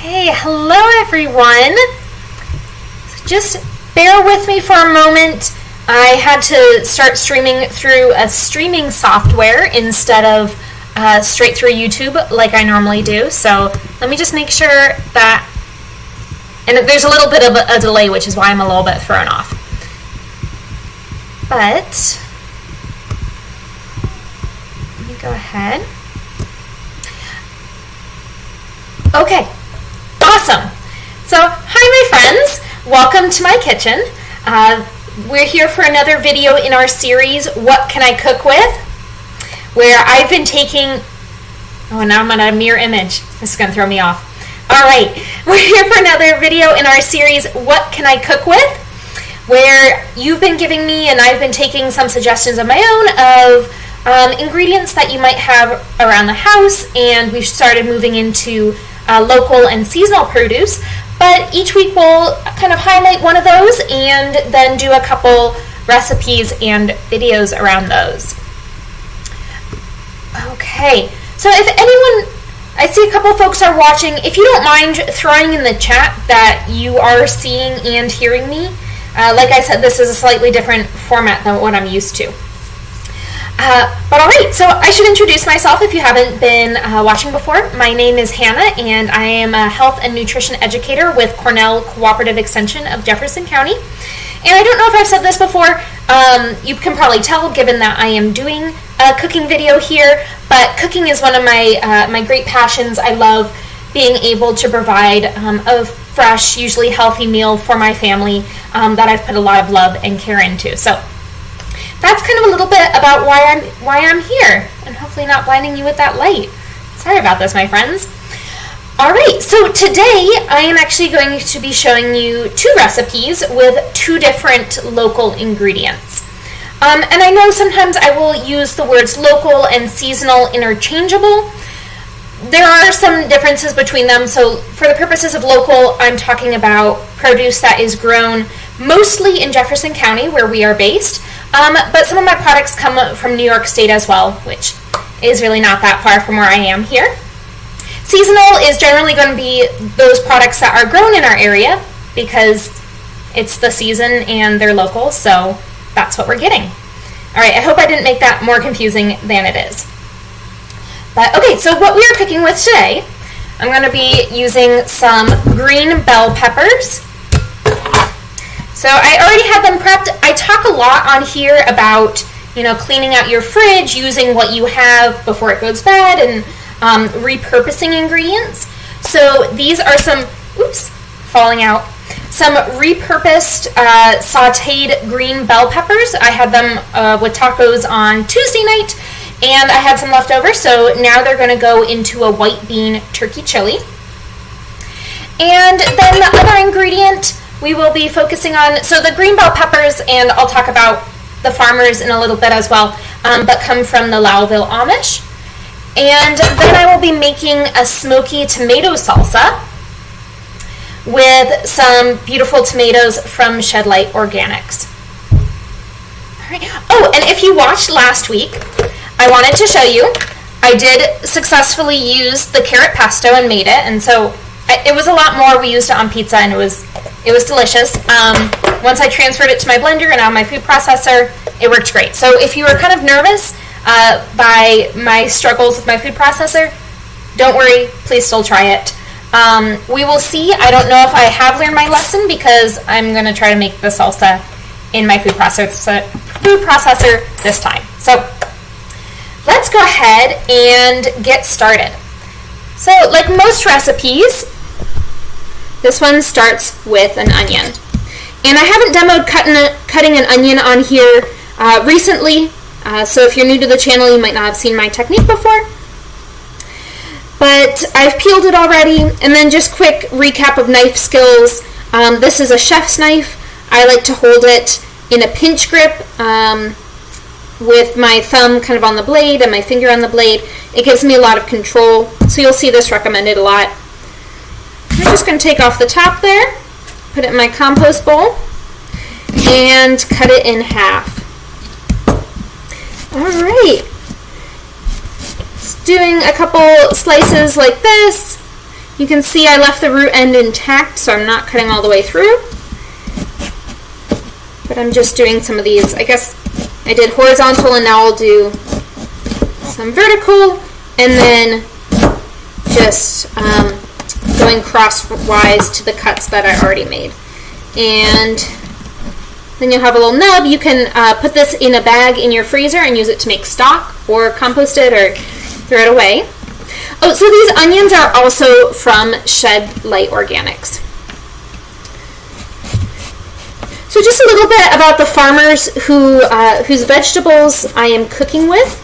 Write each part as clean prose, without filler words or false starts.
Okay, hello everyone. Just bear with me for a moment. I had to start streaming through a streaming software instead of straight through YouTube like I normally do. So let me just make sure that, and there's a little bit of a delay, which is why I'm a little bit thrown off. But let me go ahead. Okay, awesome. So, hi my friends, welcome to my kitchen. We're here for another video in our series, What Can I Cook With? Where I've been taking, oh now I'm on a mirror image, this is going to throw me off. Alright, we're here for another video in our series, What Can I Cook With? Where you've been giving me and I've been taking some suggestions of my own of ingredients that you might have around the house, and we've started moving into local and seasonal produce, but each week we'll kind of highlight one of those and then do a couple recipes and videos around those. Okay, so if anyone, I see a couple folks are watching, if you don't mind throwing in the chat that you are seeing and hearing me. Like I said, this is a slightly different format than what I'm used to. But alright, so I should introduce myself if you haven't been watching before. My name is Hannah, and I am a health and nutrition educator with Cornell Cooperative Extension of Jefferson County. And I don't know if I've said this before, you can probably tell given that I am doing a cooking video here, but cooking is one of my great passions. I love being able to provide a fresh, usually healthy meal for my family that I've put a lot of love and care into. So that's kind of a little bit about why I'm here, and hopefully not blinding you with that light. Sorry about this, my friends. Alright, so today I am actually going to be showing you two recipes with two different local ingredients. And I know sometimes I will use the words local and seasonal interchangeable. There are some differences between them, so for the purposes of local, I'm talking about produce that is grown mostly in Jefferson County, where we are based, but some of my products come from New York State as well, which is really not that far from where I am here. Seasonal is generally going to be those products that are grown in our area because it's the season and they're local, so that's what we're getting. Alright, I hope I didn't make that more confusing than it is. But okay, so what we are cooking with today, I'm going to be using some green bell peppers. So I already had them prepped. I talk a lot on here about, cleaning out your fridge, using what you have before it goes bad, and repurposing ingredients. So these are some, falling out, some repurposed sauteed green bell peppers. I had them with tacos on Tuesday night, and I had some left over, so now they're going to go into a white bean turkey chili. And then the other ingredient we will be focusing on, so the green bell peppers, and I'll talk about the farmers in a little bit as well, but come from the Lowville Amish. And then I will be making a smoky tomato salsa with some beautiful tomatoes from Shedlight Organics. All right. Oh, and if you watched last week, I wanted to show you, I did successfully use the carrot pesto and made it, and so it was a lot more. We used it on pizza, and it was delicious. Once I transferred it to my blender and on my food processor, it worked great. So if you were kind of nervous by my struggles with my food processor, don't worry, please still try it. We will see. I don't know if I have learned my lesson because I'm going to try to make the salsa in my food processor this time. So let's go ahead and get started. So like most recipes, this one starts with an onion. And I haven't demoed cutting an onion on here recently, so if you're new to the channel, you might not have seen my technique before. But I've peeled it already, and then just quick recap of knife skills. This is a chef's knife. I like to hold it in a pinch grip with my thumb kind of on the blade and my finger on the blade. It gives me a lot of control, so you'll see this recommended a lot. I'm just going to take off the top there, put it in my compost bowl, and cut it in half. Alright, doing a couple slices like this, You can see I left the root end intact, so I'm not cutting all the way through. But I'm just doing some of these. I guess I did horizontal, and now I'll do some vertical, and then just going crosswise to the cuts that I already made. And then you'll have a little nub. You can put this in a bag in your freezer and use it to make stock, or compost it, or throw it away. Oh, so these onions are also from Shed Light Organics. So just a little bit about the farmers whose vegetables I am cooking with.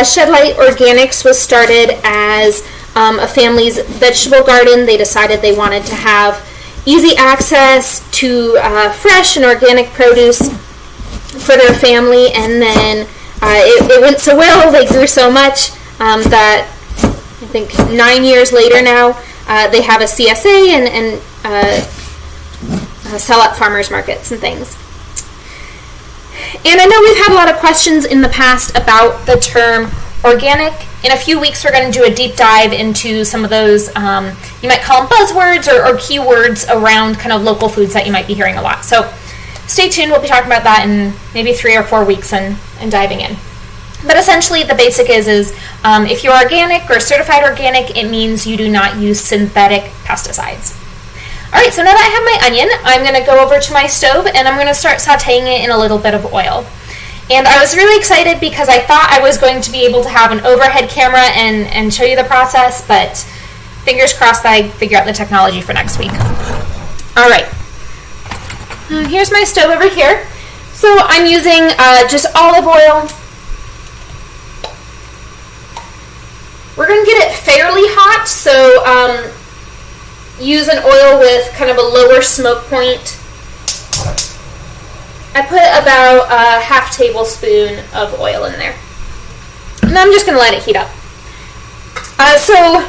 Shed Light Organics was started as a family's vegetable garden. They decided they wanted to have easy access to fresh and organic produce for their family, and then it went so well, they grew so much that I think 9 years later now, they have a CSA and sell at farmers markets and things. And I know we've had a lot of questions in the past about the term organic. In a few weeks, we're going to do a deep dive into some of those, you might call them buzzwords or keywords around kind of local foods that you might be hearing a lot. So stay tuned. We'll be talking about that in maybe 3 or 4 weeks and diving in. But essentially, the basic is if you're organic or certified organic, it means you do not use synthetic pesticides. All right, so now that I have my onion, I'm going to go over to my stove and I'm going to start sauteing it in a little bit of oil. And I was really excited because I thought I was going to be able to have an overhead camera and show you the process, but fingers crossed that I figure out the technology for next week. All right, here's my stove over here. So I'm using just olive oil. We're going to get it fairly hot, so use an oil with kind of a lower smoke point. I put about a half tablespoon of oil in there. And I'm just going to let it heat up. So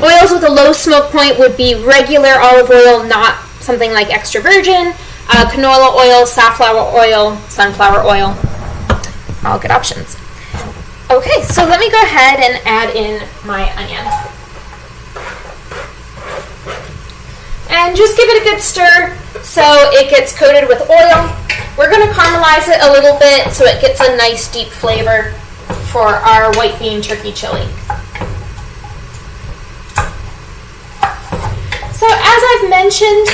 oils with a low smoke point would be regular olive oil, not something like extra virgin, canola oil, safflower oil, sunflower oil, all good options. Okay, so let me go ahead and add in my onion. And just give it a good stir so it gets coated with oil. We're going to caramelize it a little bit so it gets a nice deep flavor for our white bean turkey chili. So as I've mentioned,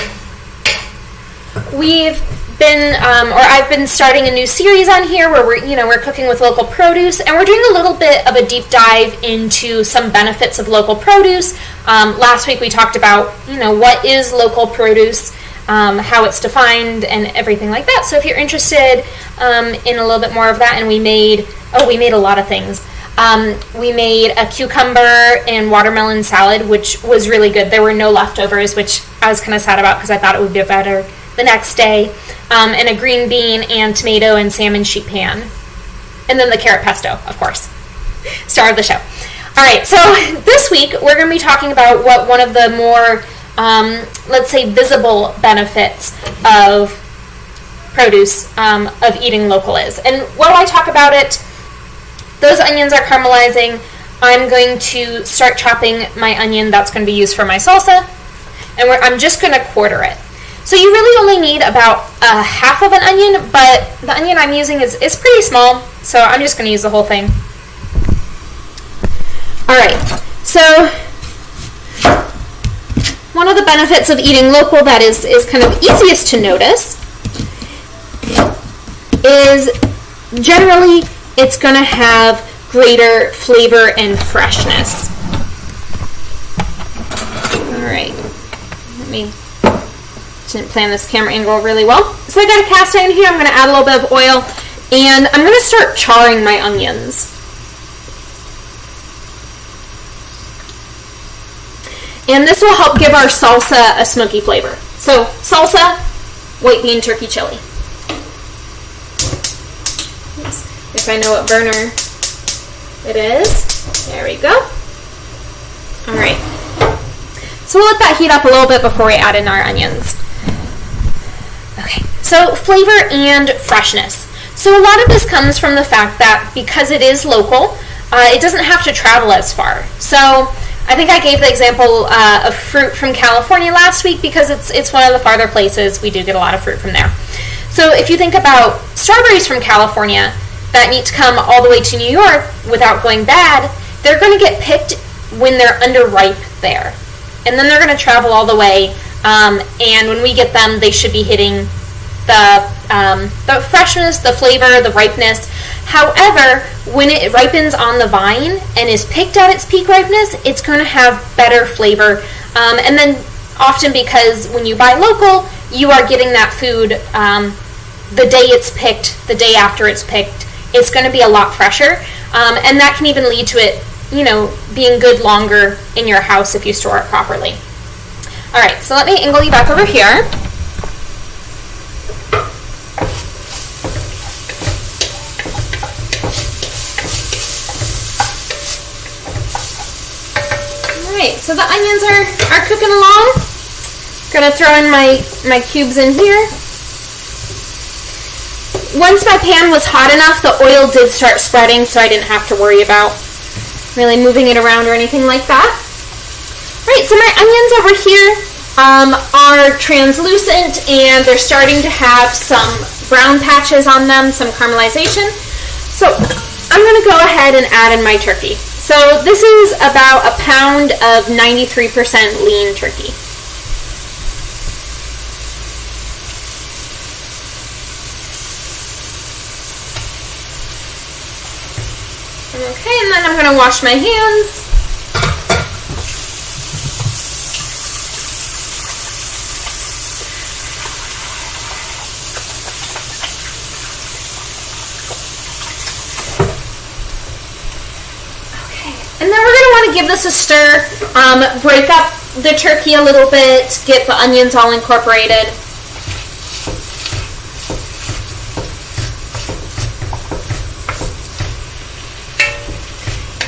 I've been starting a new series on here where we're cooking with local produce, and we're doing a little bit of a deep dive into some benefits of local produce. Last week we talked about what is local produce, how it's defined, and everything like that. So if you're interested in a little bit more of that, and we made a lot of things. We made a cucumber and watermelon salad, which was really good. There were no leftovers, which I was kind of sad about because I thought it would be better the next day. And a green bean and tomato and salmon sheet pan. And then the carrot pesto, of course. Star of the show. All right, so this week we're going to be talking about what one of the more, let's say, visible benefits of produce, of eating local is. And while I talk about it, those onions are caramelizing. I'm going to start chopping my onion that's going to be used for my salsa, and I'm just going to quarter it. So you really only need about a half of an onion, but the onion I'm using is pretty small, so I'm just going to use the whole thing. All right, so one of the benefits of eating local that is kind of easiest to notice is generally it's going to have greater flavor and freshness. All right, didn't plan this camera angle really well. So I got a cast iron here. I'm going to add a little bit of oil, and I'm going to start charring my onions. And this will help give our salsa a smoky flavor. So salsa, white bean turkey chili. If I know what burner it is. There we go. All right. So we'll let that heat up a little bit before we add in our onions. Okay, so flavor and freshness. So a lot of this comes from the fact that because it is local, it doesn't have to travel as far. So I think I gave the example of fruit from California last week because it's one of the farther places. We do get a lot of fruit from there. So if you think about strawberries from California that need to come all the way to New York without going bad, they're going to get picked when they're underripe there. And then they're going to travel all the way, and when we get them, they should be hitting the freshness, the flavor, the ripeness. However, when it ripens on the vine and is picked at its peak ripeness, it's going to have better flavor. And then often because when you buy local, you are getting that food the day it's picked, the day after it's picked. It's going to be a lot fresher, and that can even lead to it, being good longer in your house if you store it properly. All right, so let me angle you back over here. So the onions are cooking along. Gonna throw in my cubes in here. Once my pan was hot enough, the oil did start spreading, so I didn't have to worry about really moving it around or anything like that. All right, so my onions over here are translucent, and they're starting to have some brown patches on them, some caramelization. So I'm gonna go ahead and add in my turkey. So this is about a pound of 93% lean turkey. Okay, and then I'm going to wash my hands. And then we're going to want to give this a stir, break up the turkey a little bit, get the onions all incorporated.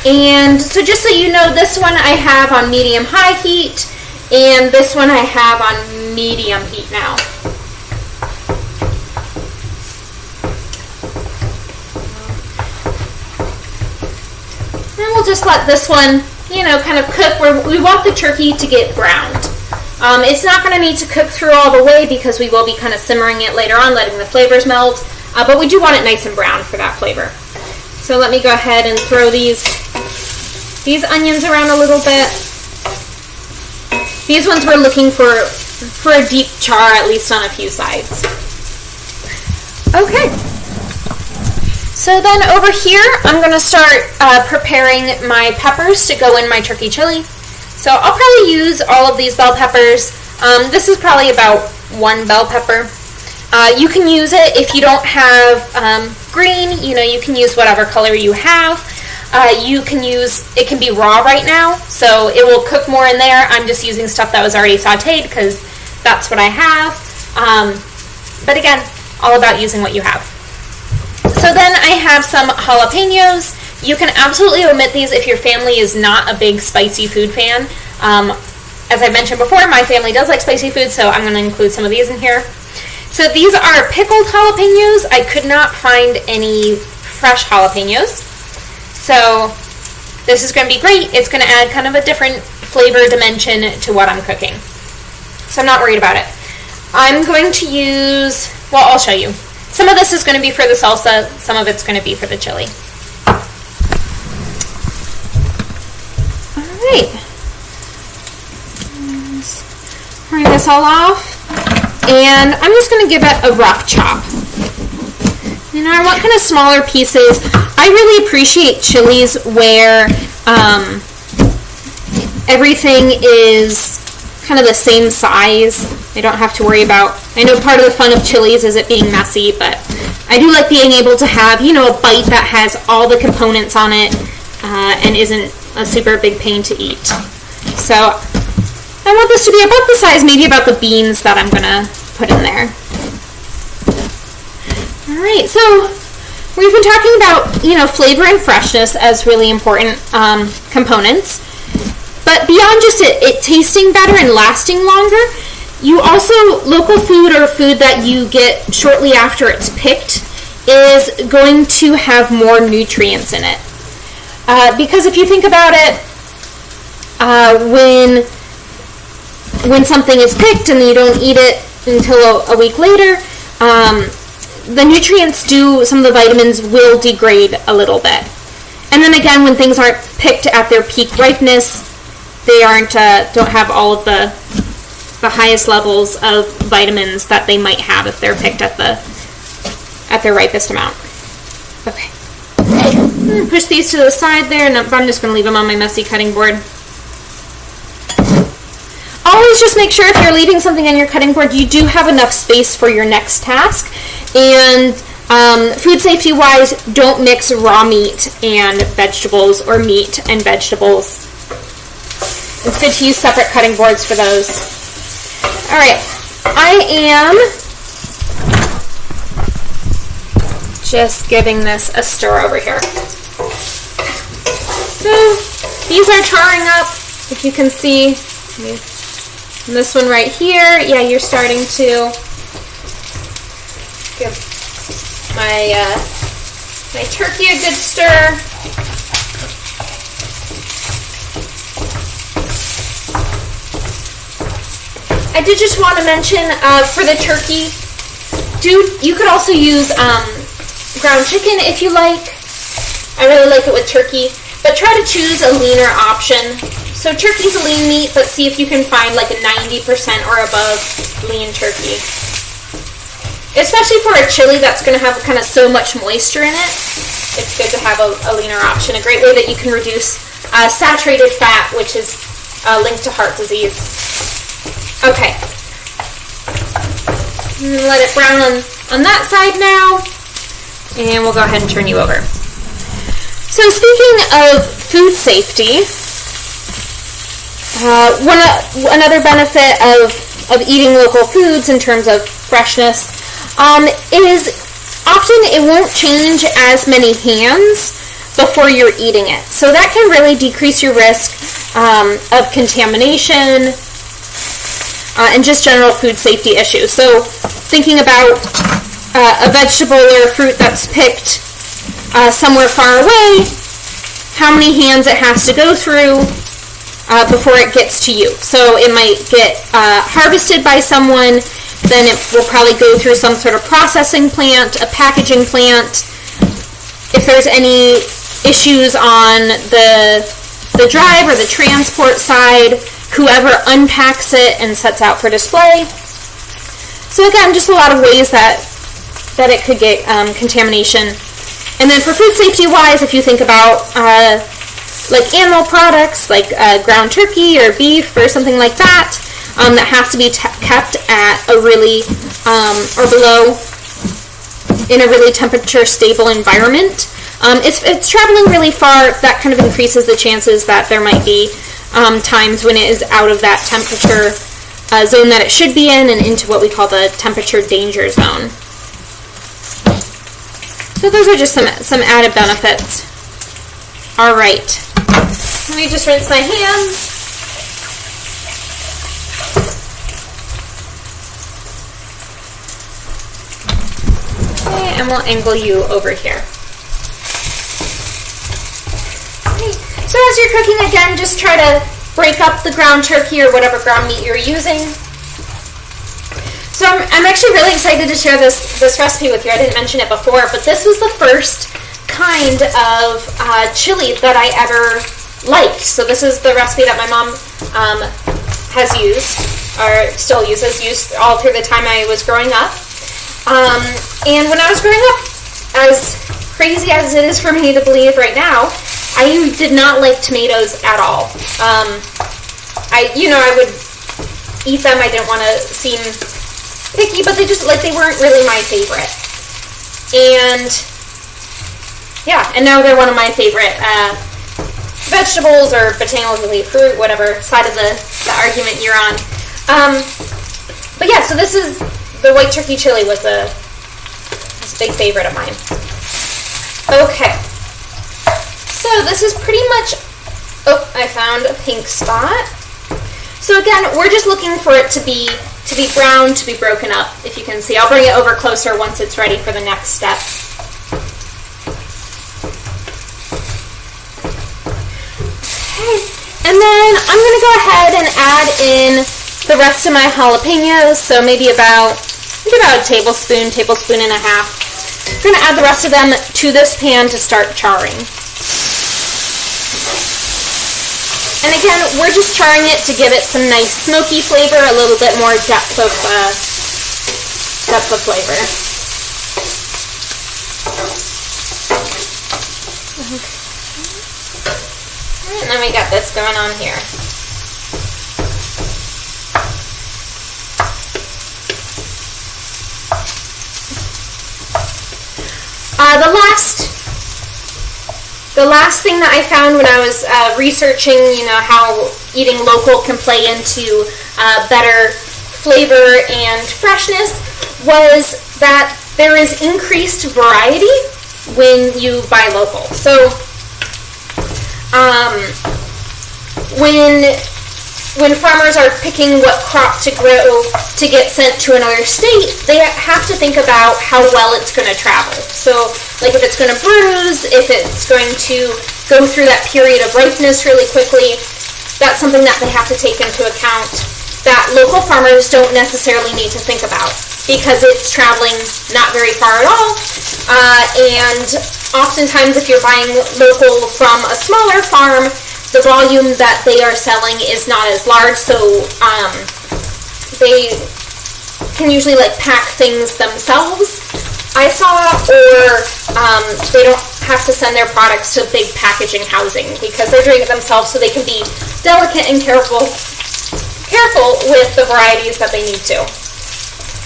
And so just so you know, this one I have on medium-high heat, and this one I have on medium heat now. We'll just let this one, kind of cook where we want the turkey to get browned. It's not going to need to cook through all the way because we will be kind of simmering it later on, letting the flavors melt, but we do want it nice and brown for that flavor. So let me go ahead and throw these onions around a little bit. These ones we're looking for a deep char, at least on a few sides. Okay. So then over here, I'm going to start preparing my peppers to go in my turkey chili. So I'll probably use all of these bell peppers. This is probably about 1 bell pepper. You can use it if you don't have green, you can use whatever color you have. It can be raw right now, so it will cook more in there. I'm just using stuff that was already sauteed because that's what I have. But again, all about using what you have. So then I have some jalapenos. You can absolutely omit these if your family is not a big spicy food fan. As I mentioned before, my family does like spicy food, so I'm going to include some of these in here. So these are pickled jalapenos. I could not find any fresh jalapenos. So this is going to be great. It's going to add kind of a different flavor dimension to what I'm cooking. So I'm not worried about it. I'm going to use, I'll show you. Some of this is going to be for the salsa, some of it's going to be for the chili. All right. Bring this all off. And I'm just going to give it a rough chop. I want kind of smaller pieces. I really appreciate chilies where everything is kind of the same size. I don't have to worry about, I know part of the fun of chilies is it being messy, but I do like being able to have, a bite that has all the components on it and isn't a super big pain to eat. So I want this to be about the size, maybe about the beans that I'm going to put in there. All right, so we've been talking about, flavor and freshness as really important components. But beyond just it tasting better and lasting longer, you also, local food or food that you get shortly after it's picked is going to have more nutrients in it. Because if you think about it, when something is picked and you don't eat it until a week later, the nutrients some of the vitamins will degrade a little bit. And then again, when things aren't picked at their peak ripeness, they don't have all of the highest levels of vitamins that they might have if they're picked at their ripest amount. Okay. I'm going to push these to the side there, and I'm just going to leave them on my messy cutting board. Always just make sure if you're leaving something on your cutting board, you do have enough space for your next task. And food safety wise, don't mix raw meat and vegetables or meat and vegetables. It's good to use separate cutting boards for those. Alright, I am just giving this a stir over here. So these are charring up, if you can see. And this one right here, yeah, you're starting to give my turkey a good stir. I did just want to mention for the turkey, you could also use ground chicken if you like. I really like it with turkey, but try to choose a leaner option. So turkey's a lean meat, but see if you can find like a 90% or above lean turkey. Especially for a chili that's going to have kind of so much moisture in it, it's good to have a leaner option. A great way that you can reduce saturated fat, which is linked to heart disease. Okay. Let it brown on that side now, and we'll go ahead and turn you over. So speaking of food safety, another benefit of eating local foods in terms of freshness is often it won't change as many hands before you're eating it. So that can really decrease your risk of contamination and just general food safety issues. So thinking about a vegetable or a fruit that's picked somewhere far away, how many hands it has to go through before it gets to you. So it might get harvested by someone, then it will probably go through some sort of processing plant, a packaging plant. If there's any issues on the drive or the transport side, whoever unpacks it and sets out for display. So again, just a lot of ways that it could get contamination. And then for food safety wise, if you think about like animal products, like ground turkey or beef or something like that, that has to be kept at a really, or below, in a really temperature stable environment. It's traveling really far, that kind of increases the chances that there might be times when it is out of that temperature zone that it should be in and into what we call the temperature danger zone. So those are just some added benefits. All right, let me just rinse my hands. Okay, and we'll angle you over here. Okay. So as you're cooking, again, just try to break up the ground turkey or whatever ground meat you're using. So I'm actually really excited to share this recipe with you. I didn't mention it before, but this was the first kind of chili that I ever liked. So this is the recipe that my mom has used, or still uses, used all through the time I was growing up. And when I was growing up, as crazy as it is for me to believe right now, I did not like tomatoes at all. I would eat them. I didn't want to seem picky, but they weren't really my favorite. And yeah, and now they're one of my favorite vegetables or botanically fruit, whatever side of the argument you're on. But yeah, so this is the white turkey chili was a big favorite of mine. Okay, so this is pretty much. Oh, I found a pink spot. So again, we're just looking for it to be brown, to be broken up, if you can see. I'll bring it over closer once it's ready for the next step. Okay, and then then I'm going to go ahead and add in the rest of my jalapenos, so maybe about a tablespoon, tablespoon and a half. I'm going to add the rest of them to this pan to start charring. And again, we're just charring it to give it some nice smoky flavor, a little bit more depth of flavor. And then we got this going on here. The last thing that I found when I was researching, how eating local can play into better flavor and freshness, was that there is increased variety when you buy local. So when farmers are picking what crop to grow to get sent to another state, they have to think about how well it's going to travel. So, like if it's going to bruise, if it's going to go through that period of ripeness really quickly, that's something that they have to take into account that local farmers don't necessarily need to think about because it's traveling not very far at all. And oftentimes if you're buying local from a smaller farm, the volume that they are selling is not as large, so they can usually pack things themselves, I saw, or they don't have to send their products to big packaging housing because they're doing it themselves, so they can be delicate and careful with the varieties that they need to.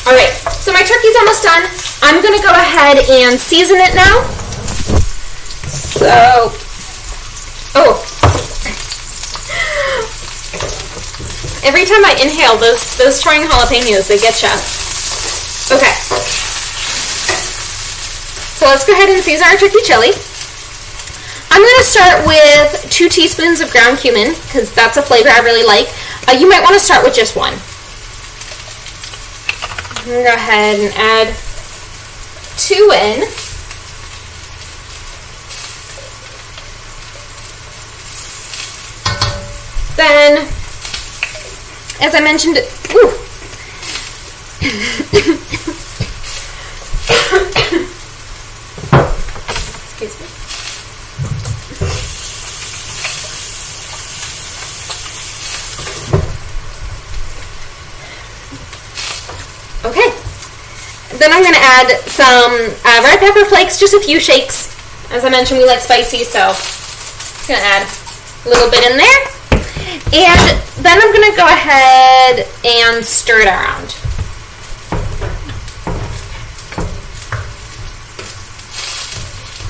Alright, so my turkey's almost done. I'm going to go ahead and season it now. Every time I inhale, those charring jalapenos, they get ya. Okay. So let's go ahead and season our turkey chili. I'm going to start with 2 teaspoons of ground cumin, because that's a flavor I really like. You might want to start with just 1. I'm going to go ahead and add 2 in. Then, as I mentioned, excuse me. Okay. Then I'm going to add some red pepper flakes, just a few shakes. As I mentioned, we like spicy, so I'm going to add a little bit in there. And then I'm going to go ahead and stir it around.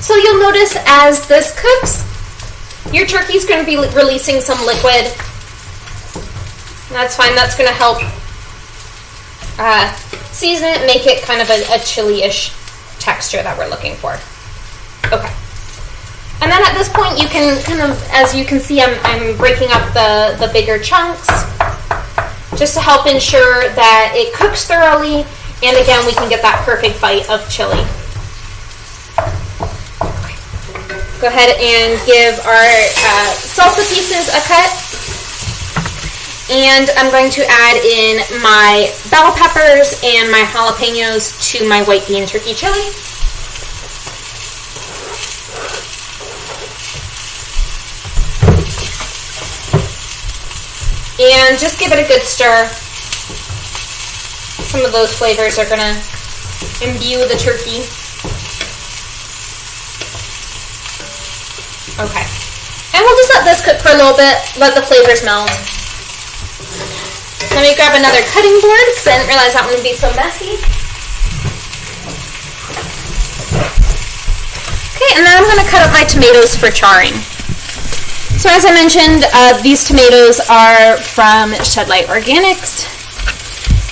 So you'll notice as this cooks, your turkey's going to be releasing some liquid. That's fine. That's going to help season it, make it kind of a chili-ish texture that we're looking for. Okay. And then at this point, you can kind of, as you can see, I'm breaking up the bigger chunks just to help ensure that it cooks thoroughly, and again, we can get that perfect bite of chili. Go ahead and give our salsa pieces a cut, and I'm going to add in my bell peppers and my jalapenos to my white bean turkey chili. And just give it a good stir. Some of those flavors are going to imbue the turkey. Okay. And we'll just let this cook for a little bit, let the flavors meld. Let me grab another cutting board because I didn't realize that one would be so messy. Okay, and then I'm going to cut up my tomatoes for charring. So as I mentioned, these tomatoes are from Shed Light Organics,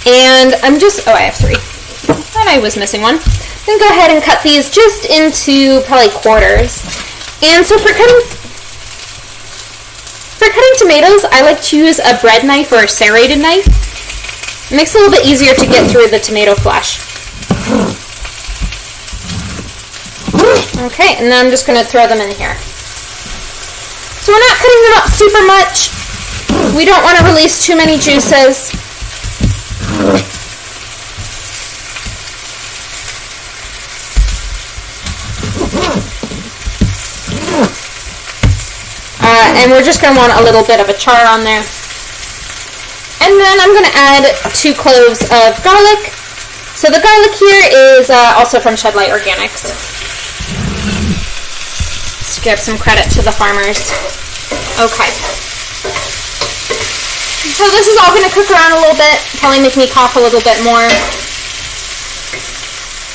and I have 3. Thought I was missing one. Then go ahead and cut these just into probably quarters. And so for cutting tomatoes, I like to use a bread knife or a serrated knife. It makes it a little bit easier to get through the tomato flesh. Okay, and then I'm just going to throw them in here. So we're not cutting them up super much. We don't want to release too many juices. And we're just going to want a little bit of a char on there. And then I'm going to add 2 cloves of garlic. So the garlic here is also from Shed Light Organics. Let's give some credit to the farmers. Okay. So this is all going to cook around a little bit, probably make me cough a little bit more.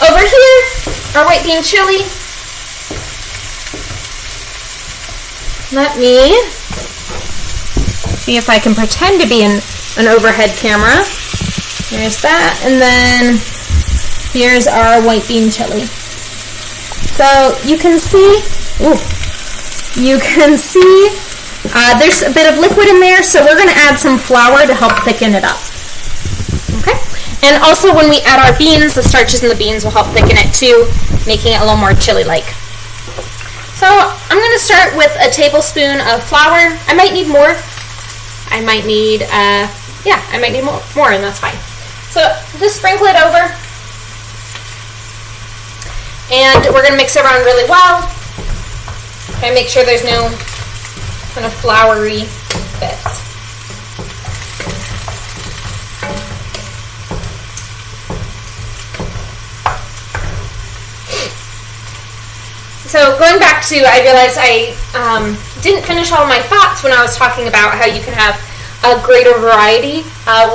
Over here, our white bean chili. Let me see if I can pretend to be an overhead camera. There's that, and then here's our white bean chili. So you can see, there's a bit of liquid in there, so we're going to add some flour to help thicken it up. Okay, and also when we add our beans, the starches in the beans will help thicken it too, making it a little more chili-like. So I'm going to start with a tablespoon of flour. I might need more. I might need more, and that's fine. So just sprinkle it over. And we're going to mix it around really well. And make sure there's no kind of floury bits. So going back to, I realized I didn't finish all my thoughts when I was talking about how you can have a greater variety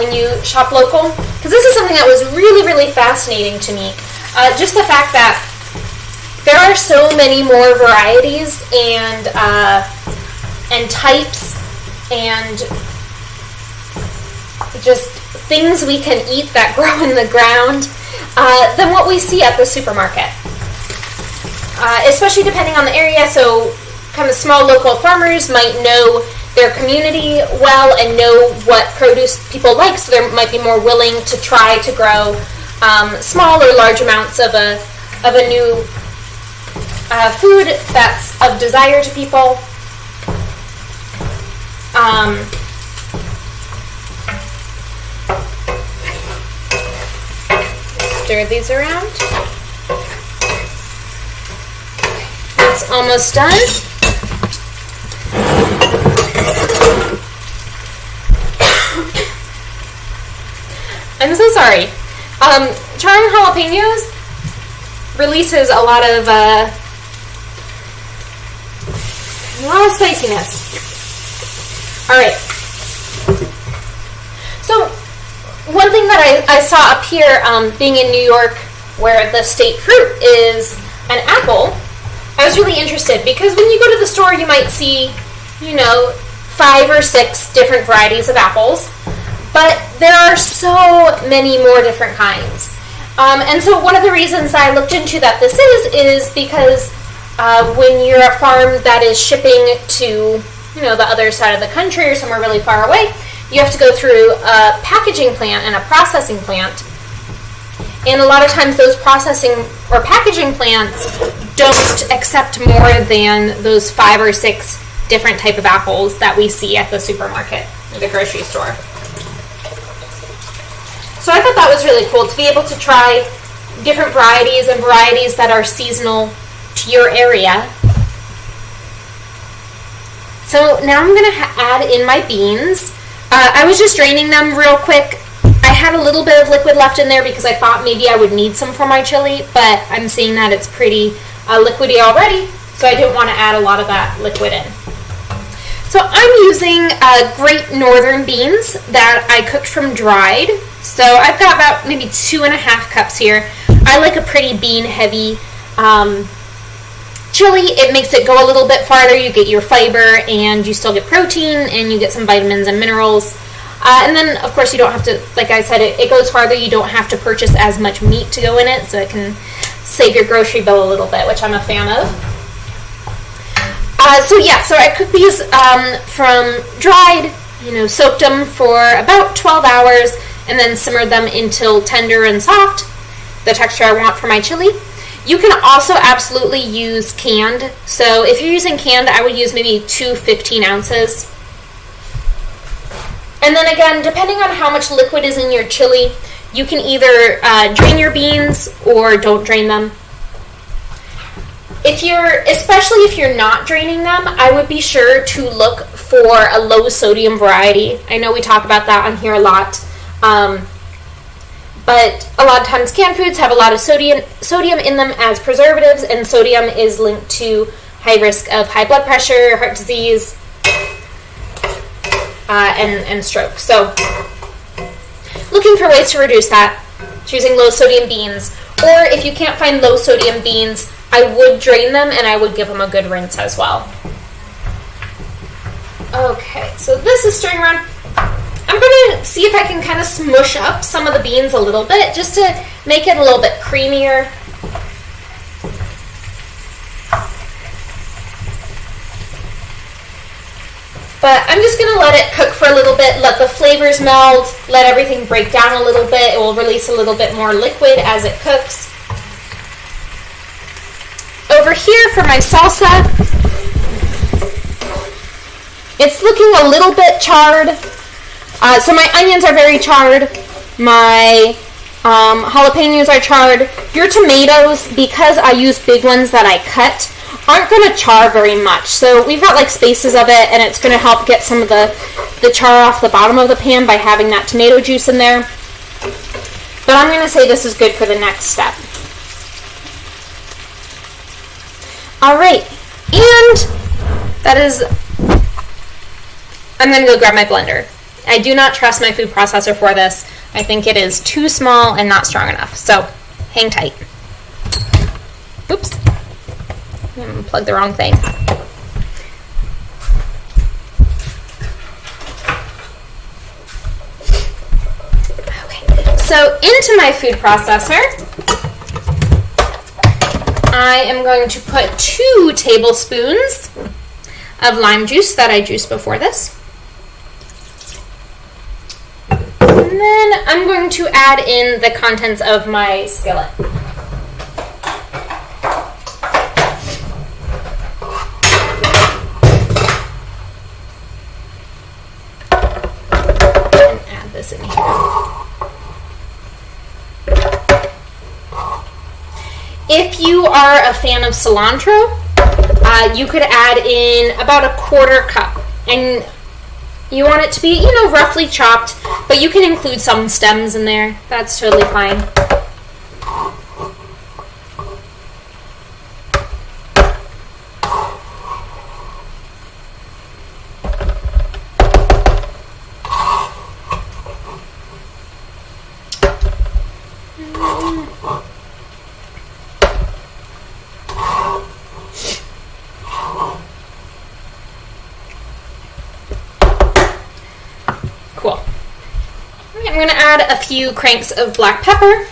when you shop local. Because this is something that was really, really fascinating to me. Just the fact that there are so many more varieties and types and just things we can eat that grow in the ground than what we see at the supermarket. Especially depending on the area, so kind of small local farmers might know their community well and know what produce people like, so they might be more willing to try to grow small or large amounts of a new food that's of desire to people. Stir these around. It's almost done. I'm so sorry. Charring jalapenos releases a lot of spiciness. Alright. So, one thing that I saw up here, being in New York, where the state fruit is an apple, I was really interested because when you go to the store, you might see, 5 or 6 different varieties of apples, but there are so many more different kinds. And so one of the reasons I looked into that this is because when you're a farm that is shipping to, the other side of the country or somewhere really far away, you have to go through a packaging plant and a processing plant. And a lot of times those processing or packaging plants don't accept more than those 5 or 6 different type of apples that we see at the supermarket or the grocery store. So I thought that was really cool to be able to try different varieties and varieties that are seasonal to your area. So now I'm going to add in my beans. I was just draining them real quick. I had a little bit of liquid left in there because I thought maybe I would need some for my chili, but I'm seeing that it's pretty liquidy already, so I didn't want to add a lot of that liquid in. So I'm using Great Northern beans that I cooked from dried. So I've got about maybe 2.5 cups here. I like a pretty bean heavy chili. It makes it go a little bit farther. You get your fiber and you still get protein and you get some vitamins and minerals. And then, of course, you don't have to, like I said, it goes farther. You don't have to purchase as much meat to go in it, so it can save your grocery bill a little bit, which I'm a fan of. So I cooked these from dried, soaked them for about 12 hours, and then simmered them until tender and soft, the texture I want for my chili. You can also absolutely use canned. So if you're using canned, I would use maybe 2 15 ounces. And then again, depending on how much liquid is in your chili, you can either drain your beans or don't drain them. Especially if you're not draining them, I would be sure to look for a low sodium variety. I know we talk about that on here a lot, but a lot of times canned foods have a lot of sodium in them as preservatives, and sodium is linked to high risk of high blood pressure, heart disease, and stroke. So looking for ways to reduce that, choosing low sodium beans, or if you can't find low sodium beans, I would drain them and I would give them a good rinse as well. Okay, so this is stirring around. I'm going to see if I can kind of smush up some of the beans a little bit just to make it a little bit creamier. But I'm just going to let it cook for a little bit, let the flavors meld, let everything break down a little bit. It will release a little bit more liquid as it cooks. Over here for my salsa, it's looking a little bit charred. So my onions are very charred. My jalapenos are charred. Your tomatoes, because I use big ones that I cut, aren't going to char very much. So we've got like spaces of it, and it's going to help get some of the char off the bottom of the pan by having that tomato juice in there. But I'm going to say this is good for the next step. All right, and that is, I'm going to go grab my blender. I do not trust my food processor for this. I think it is too small and not strong enough. So hang tight. Oops. I'm going to plug the wrong thing. Okay, so into my food processor, I am going to put 2 tablespoons of lime juice that I juiced before this. And then I'm going to add in the contents of my skillet. And add this in here. If you are a fan of cilantro, you could add in about a 1/4 cup. And you want it to be, roughly chopped, but you can include some stems in there. That's totally fine. Cool. I'm going to add a few cranks of black pepper.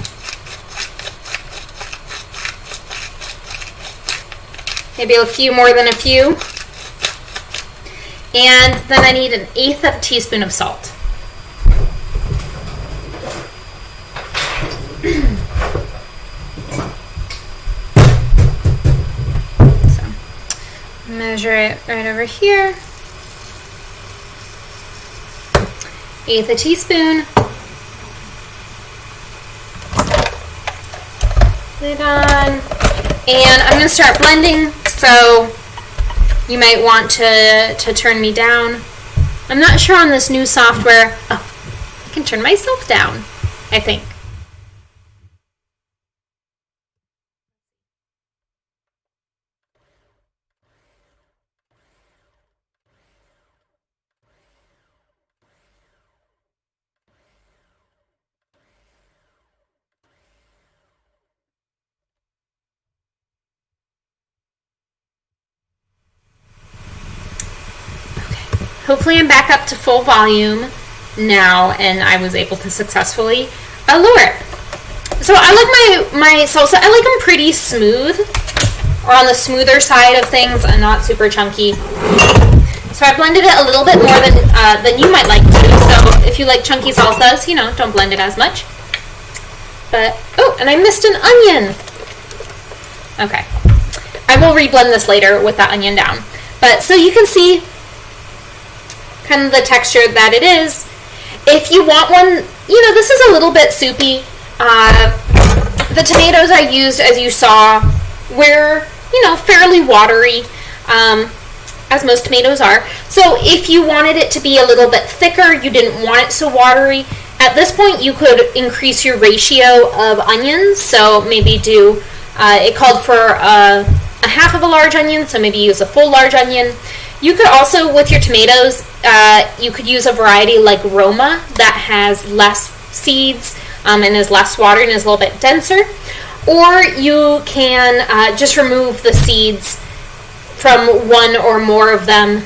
Maybe a few more than a few. And then I need 1/8 of a teaspoon of salt. So, measure it right over here. 1/8 a teaspoon. Lid on. And I'm going to start blending, so you might want to turn me down. I'm not sure on this new software. Oh, I can turn myself down, I think. Hopefully I'm back up to full volume now, and I was able to successfully lower it. So I like my salsa, I like them pretty smooth, or on the smoother side of things, and not super chunky. So I blended it a little bit more than you might like to. So if you like chunky salsas, don't blend it as much. But, oh, and I missed an onion. Okay. I will reblend this later with that onion down. But, so you can see kind of the texture that it is. If you want one, this is a little bit soupy. The tomatoes I used, as you saw, were, fairly watery, as most tomatoes are. So if you wanted it to be a little bit thicker, you didn't want it so watery, at this point you could increase your ratio of onions. So maybe do, it called for a half of a large onion, so maybe use a full large onion. You could also, with your tomatoes, you could use a variety like Roma that has less seeds and is less water and is a little bit denser. Or you can just remove the seeds from one or more of them,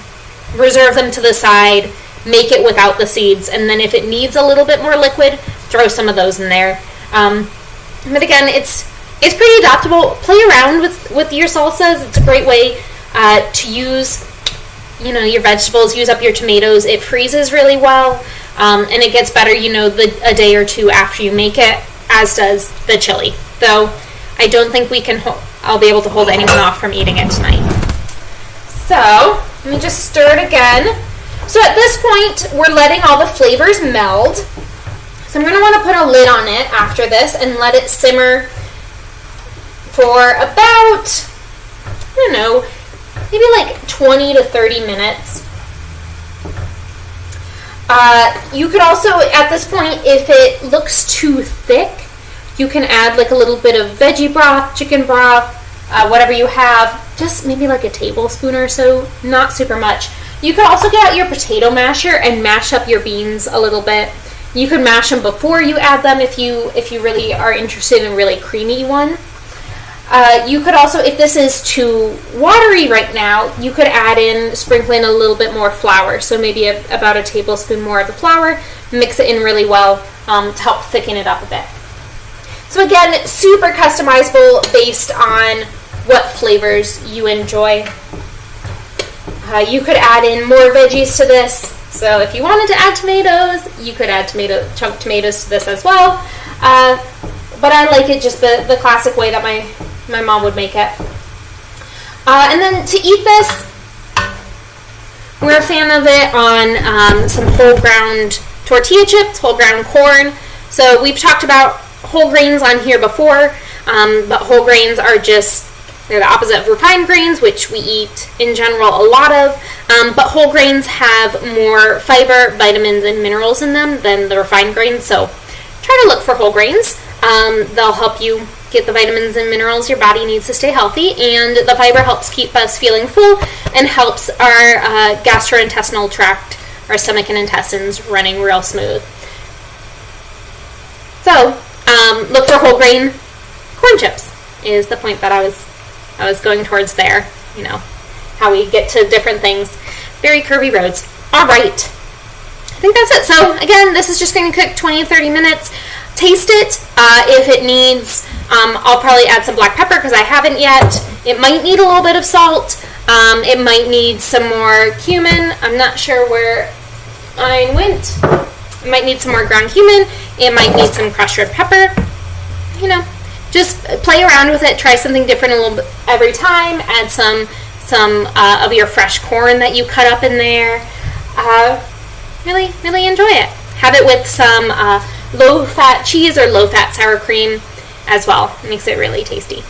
reserve them to the side, make it without the seeds, and then if it needs a little bit more liquid, throw some of those in there. But again, it's pretty adaptable. Play around with your salsas. It's a great way to use your vegetables, use up your tomatoes. It freezes really well, and it gets better a day or two after you make it, as does the chili. Though I don't think I'll be able to hold anyone off from eating it tonight. So let me just stir it again. So at this point, we're letting all the flavors meld. So I'm going to want to put a lid on it after this and let it simmer for about, maybe like 20 to 30 minutes. You could also, at this point, if it looks too thick, you can add like a little bit of veggie broth, chicken broth, whatever you have, just maybe like a tablespoon or so, not super much. You could also get out your potato masher and mash up your beans a little bit. You could mash them before you add them if you really are interested in a really creamy one. You could also, if this is too watery right now, you could sprinkle in a little bit more flour. So maybe about a tablespoon more of the flour, mix it in really well to help thicken it up a bit. So again, super customizable based on what flavors you enjoy. You could add in more veggies to this. So if you wanted to add tomatoes, you could add chunk tomatoes to this as well. But I like it just the classic way that my mom would make it. And then to eat this, we're a fan of it on some whole ground tortilla chips, whole ground corn. So we've talked about whole grains on here before, but whole grains are they're the opposite of refined grains, which we eat in general a lot of, but whole grains have more fiber, vitamins, and minerals in them than the refined grains, so try to look for whole grains. They'll help you get the vitamins and minerals your body needs to stay healthy, and the fiber helps keep us feeling full and helps our gastrointestinal tract, our stomach and intestines running real smooth. So, look for whole grain corn chips is the point that I was going towards there. How we get to different things. Very curvy roads. All right. I think that's it. So again, this is just going to cook 20 to 30 minutes. Taste it. If it needs, I'll probably add some black pepper because I haven't yet. It might need a little bit of salt. It might need some more cumin. I'm not sure where mine went. It might need some more ground cumin. It might need some crushed red pepper. Just play around with it. Try something different a little bit every time. Add some of your fresh corn that you cut up in there. Really, really enjoy it. Have it with some low-fat cheese or low-fat sour cream as well. It makes it really tasty.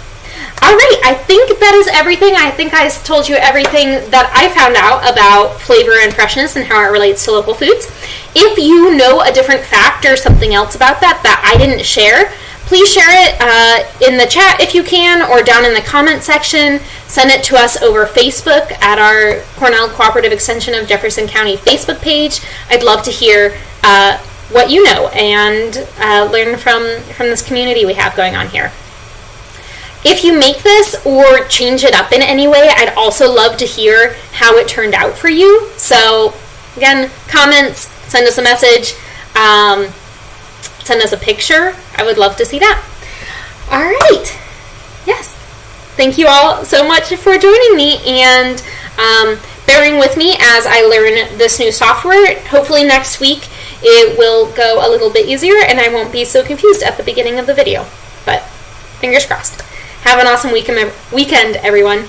All right, I think that is everything. I think I told you everything that I found out about flavor and freshness and how it relates to local foods. If you know a different fact or something else about that I didn't share, please share it in the chat if you can, or down in the comment section. Send it to us over Facebook at our Cornell Cooperative Extension of Jefferson County Facebook page. I'd love to hear what you know and learn from this community we have going on here. If you make this or change it up in any way, I'd also love to hear how it turned out for you. So again, comments, send us a message, send us a picture. I would love to see that. All right. Yes. Thank you all so much for joining me and bearing with me as I learn this new software. Hopefully next week it will go a little bit easier and I won't be so confused at the beginning of the video. But fingers crossed. Have an awesome weekend, everyone.